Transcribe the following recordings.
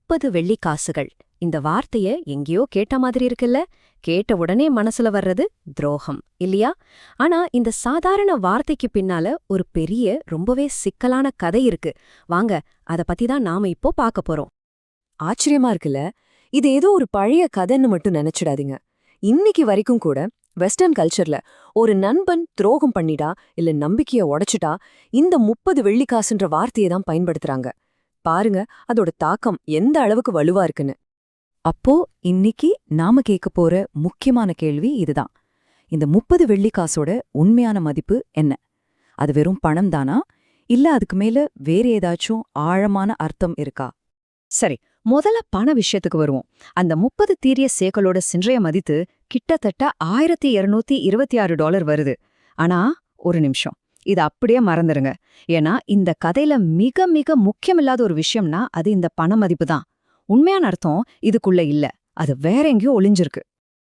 30 வெள்ளிக்காசுகள். இந்த வார்த்தைய எங்கேயோ கேட்ட மாதிரி இருக்குல்ல? கேட்ட உடனே மனசுல வர்றது துரோகம் இல்லையா? ஆனா இந்த சாதாரண வார்த்தைக்கு பின்னால ஒரு பெரிய ரொம்பவே சிக்கலான கதை இருக்கு. வாங்க, அத பத்தி தான் நாம இப்போ பார்க்க போறோம். ஆச்சரியமா இருக்குல்ல. இது ஏதோ ஒரு பழைய கதைன்னு மட்டும் நினைச்சிடாதீங்க. இன்னைக்கு வரைக்கும் கூட வெஸ்டர்ன் கல்ச்சர்ல ஒரு நண்பன் துரோகம் பண்ணிட்டா இல்ல நம்பிக்கைய உடைச்சிட்டா இந்த 30 வெள்ளிக்காசுன்ற வார்த்தையை தான் பயன்படுத்துறாங்க. பாருங்க அதோட தாக்கம் எந்த அளவுக்கு வலுவா இருக்குன்னு. அப்போ இன்னைக்கு நாம கேட்க போற முக்கியமான கேள்வி இதுதான். இந்த 30 வெள்ளிக்காசோட உண்மையான மதிப்பு என்ன? அது வெறும் பணம் தானா, இல்ல அதுக்கு மேல வேற ஏதாச்சும் ஆழமான அர்த்தம் இருக்கா? சரி, முதல்ல பண விஷயத்துக்கு வருவோம். அந்த 30 தீரிய சேக்கலோட சின்றைய மதித்து கிட்டத்தட்ட $1226 வருது. ஆனா ஒரு நிமிஷம், இத அப்படியே மறந்துருங்க. ஏன்னா இந்த கதையில மிக மிக முக்கியமில்லாத ஒரு விஷயம்னா அது இந்த பண மதிப்பு தான். உண்மையான அர்த்தம் இதுக்குள்ள இல்ல, அது வேற எங்கேயோ ஒளிஞ்சிருக்கு.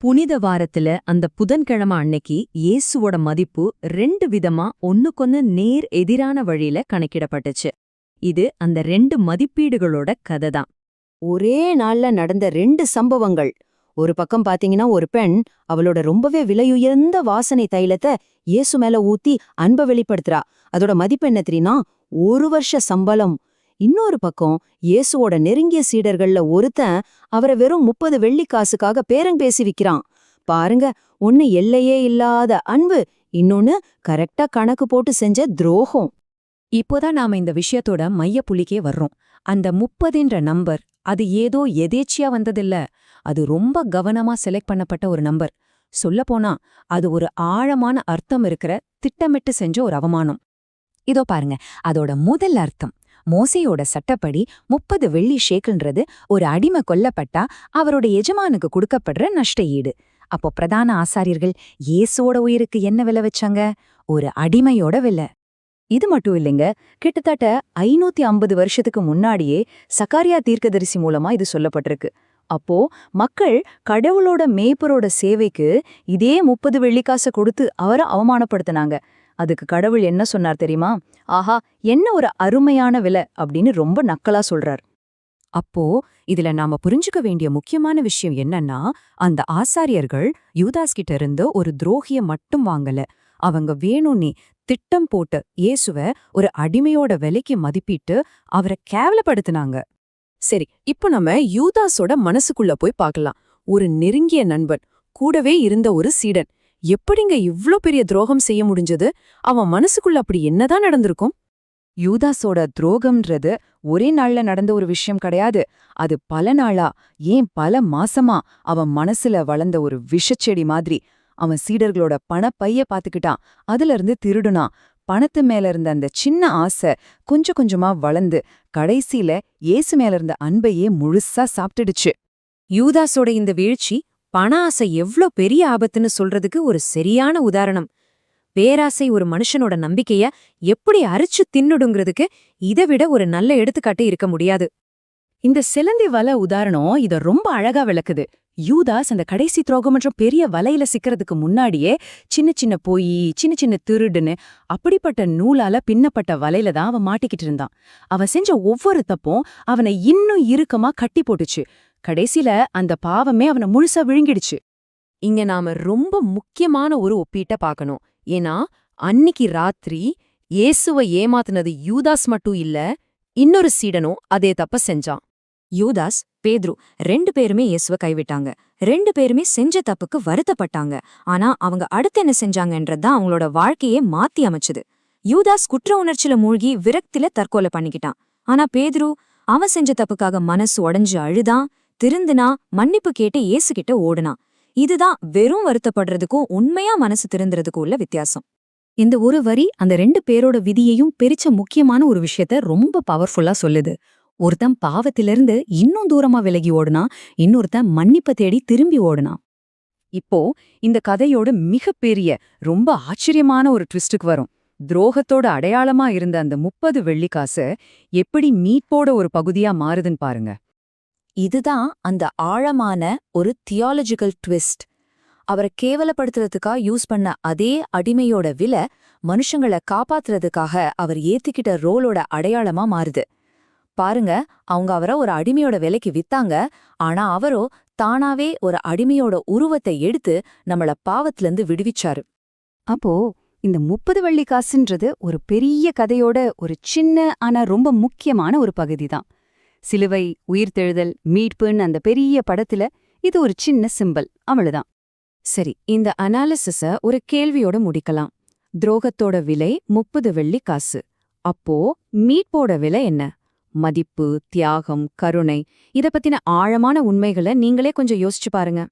புனித வாரத்துல அந்த புதன்கிழமை அன்னைக்கு இயேசுவோட மதிப்பு 2 விதமா ஒன்னுக்கொன்னு நேர் எதிரான வழியில கணக்கிடப்பட்டுச்சு. இது அந்த 2 மதிப்பீடுகளோட கதை தான். ஒரே நாள்ல நடந்த 2 சம்பவங்கள். ஒரு பக்கம் பாத்தீங்கன்னா ஒரு பெண் அவளோட ரொம்பவே விலையுயர்ந்த வாசனை தைலத்தை இயேசு மேல ஊத்தி அன்பை வெளிப்படுத்துறா. அதோட மதிப்பு என்ன தெரியுமா? 1 வருஷ சம்பளம். இன்னொரு பக்கம் இயேசுவோட நெருங்கிய சீடர்கள்ல ஒருத்தன் அவரை வெறும் 30 வெள்ளிக்காசுக்காக பேரம்பேசி விக்கிறான். பாருங்க, ஒன்னு எல்லையே இல்லாத அன்பு, இன்னொன்னு கரெக்டா கணக்கு போட்டு செஞ்ச துரோகம். இப்போதான் நாம இந்த விஷயத்தோட மையப்புள்ளிக்கே வர்றோம். அந்த 30ன்ற நம்பர் அது ஏதோ எதேச்சியா வந்ததில்ல. அது ரொம்ப கவனமா செலக்ட் பண்ணப்பட்ட ஒரு நம்பர். சொல்லப்போனா அது ஒரு ஆழமான அர்த்தம் இருக்கிற திட்டமிட்டு செஞ்ச ஒரு அவமானம். இதோ பாருங்க, அதோட முதல் அர்த்தம். மோசேயோட சட்டப்படி 30 வெள்ளி ஷேக்கல்ன்றது ஒரு அடிமை கொல்லப்பட்டா அவரோட எஜமானுக்கு கொடுக்கப்படுற நஷ்ட ஈடு. அப்போ பிரதான ஆசாரியர்கள் இயேசுவோட உயிருக்கு என்ன விலை வச்சாங்க? ஒரு அடிமையோட விலை. இது மட்டும் இல்லைங்க, கிட்டத்தட்ட 550 வருஷத்துக்கு முன்னாடியே சக்காரியா தீர்க்கதரிசி மூலமா இது சொல்லப்பட்டிருக்கு. அப்போ மக்கள் கடவுளோட மேய்ப்பரோட சேவைக்கு இதே 30 வெள்ளிக்காசை கொடுத்து அவரை அவமானப்படுத்தினாங்க. அதுக்கு கடவுள் என்ன சொன்னார் தெரியுமா? ஆஹா, என்ன ஒரு அருமையான விலை அப்படின்னு ரொம்ப நக்கலா சொல்றார். அப்போ இதுல நாம புரிஞ்சுக்க வேண்டிய முக்கியமான விஷயம் என்னன்னா, அந்த ஆசாரியர்கள் யூதாஸ் கிட்ட இருந்து ஒரு துரோகிய மட்டும் வாங்கல. அவங்க வேணும்னே திட்டம் போட்டு இயேசுவ ஒரு அடிமையோட விலைக்கு மதிப்பிட்டு அவரை கேவலப்படுத்தினாங்க. சரி, இப்போ நம்ம யூதாஸோட மனசுக்குள்ள போய் பார்க்கலாம். ஒரு நெருங்கிய நண்பன், கூடவே இருந்த ஒரு சீடன், எப்படிங்க இவ்ளோ பெரிய துரோகம் செய்ய முடிஞ்சது? அவன் மனசுக்குள்ள அப்படி என்னதான் நடந்திருக்கும்? யூதாஸோட துரோகம்ன்றது ஒரே நாள்ல நடந்த ஒரு விஷயம் கிடையாது. அது பல நாளா, ஏன் பல மாசமா அவன் மனசுல வளர்ந்த ஒரு விஷச்செடி மாதிரி. அவன் சீடர்களோட பணப்பைய பாத்துக்கிட்டான், அதுல இருந்து திருடுனான். பணத்து மேல இருந்த அந்த சின்ன ஆசை கொஞ்சம் கொஞ்சமா வளர்ந்து கடைசியில இயேசு மேல இருந்த அன்பையே முழுசா சாப்பிட்டுடுச்சு. யூதாஸோட இந்த வீழ்ச்சி பண ஆசை எவ்ளோ பெரிய ஆபத்துன்னு சொல்றதுக்கு ஒரு சரியான உதாரணம். பேராசை ஒரு மனுஷனோட நம்பிக்கைய எப்படி அரிச்சு தின்னுடுங்கிறதுக்கு இதை விட ஒரு நல்ல எடுத்துக்காட்டு இருக்க முடியாது. இந்த சிலந்தி வலை உதாரணம் இத ரொம்ப அழகா விளக்குது. யூதாஸ் அந்த கடைசி துரோகம் மற்றும் பெரிய வலையில சிக்கிறதுக்கு முன்னாடியே சின்ன சின்ன பொய், சின்ன சின்ன திருடுன்னு அப்படிப்பட்ட நூலால பின்னப்பட்ட வலையில தான் அவன் மாட்டிக்கிட்டு இருந்தான். அவன் செஞ்ச ஒவ்வொரு தப்பும் அவனை இன்னும் இறுக்கமா கட்டி போட்டுச்சு. கடைசியில அந்த பாவமே அவனை முழுசா விழுங்கிடுச்சு. இங்க நாம ரொம்ப முக்கியமான ஒரு ஒப்பீட்ட பார்க்கணும். ஏன்னா அன்னிக்கு ராத்திரி இயேசுவை ஏமாத்துனது யூதாஸ் மட்டும் இல்ல, இன்னொரு சீடனும் அதே தப்ப செஞ்சான். யூதாஸ், பேதுரு 2 பேருமே இயேசுவை கைவிட்டாங்க. 2 பேருமே செஞ்ச தப்புக்கு வருத்தப்பட்டாங்க. ஆனா அவங்க அடுத்து என்ன செஞ்சாங்கன்றதுதான் அவங்களோட வாழ்க்கையே மாத்தி அமைச்சது. யூதாஸ் குற்ற உணர்ச்சியில மூழ்கி விரக்தில தற்கொலை பண்ணிக்கிட்டான். ஆனா பேதுரு, அவன் செஞ்ச தப்புக்காக மனசு உடைஞ்சு அழுதான், திருந்தினா, மன்னிப்பு கேட்டு இயேசு கிட்ட ஓடுனான். இதுதான் வெறும் வருத்தப்படுறதுக்கும் உண்மையா மனசு திருந்துறதுக்கும் உள்ள வித்தியாசம். இந்த ஒரு வரி அந்த 2 பேரோட விதியையும் பிரிச்ச முக்கியமான ஒரு விஷயத்த ரொம்ப பவர்ஃபுல்லா சொல்லுது. ஒருத்தன் பாவத்திலிருந்து இன்னும் தூரமா விலகி ஓடுனா, இன்னொருத்தன் மன்னிப்பை தேடி திரும்பி ஓடுனான். இப்போ இந்த கதையோட மிகப்பெரிய ரொம்ப ஆச்சரியமான ஒரு ட்விஸ்டுக்கு வரும். துரோகத்தோட அடையாளமா இருந்த அந்த 30 வெள்ளிக்காசு எப்படி மீட்போட ஒரு பகுதியா மாறுதுன்னு பாருங்க. இதுதான் அந்த ஆழமான ஒரு தியாலஜிக்கல் ட்விஸ்ட். அவரை கேவலப்படுத்துறதுக்கா யூஸ் பண்ண அதே அடிமையோட விலை மனுஷங்களை காப்பாத்துறதுக்காக அவர் ஏத்துக்கிட்ட ரோலோட அடையாளமா மாறுது. பாருங்க, அவங்க அவரை ஒரு அடிமையோட விலைக்கு வித்தாங்க. ஆனா அவரோ தானாவே ஒரு அடிமையோட உருவத்தை எடுத்து நம்மள பாவத்திலிருந்து விடுவிச்சாரு. அப்போ இந்த 30 வெள்ளி காசுன்றது ஒரு பெரிய கதையோட ஒரு சின்ன ஆனா ரொம்ப முக்கியமான ஒரு பகுதிதான். சிலுவை, உயிர்த்தெழுதல், மீட்புன்னு அந்த பெரிய படத்துல இது ஒரு சின்ன சிம்பல், அவ்வளவுதான். சரி, இந்த அனாலிசிஸ ஒரு கேள்வியோட முடிக்கலாம். துரோகத்தோட விலை 30 வெள்ளி காசு. அப்போ மீட்போட விலை என்ன? மதிப்பு, தியாகம், கருணை, இத பத்தின ஆழமான உண்மைகளை நீங்களே கொஞ்சம் யோசிச்சு பாருங்க.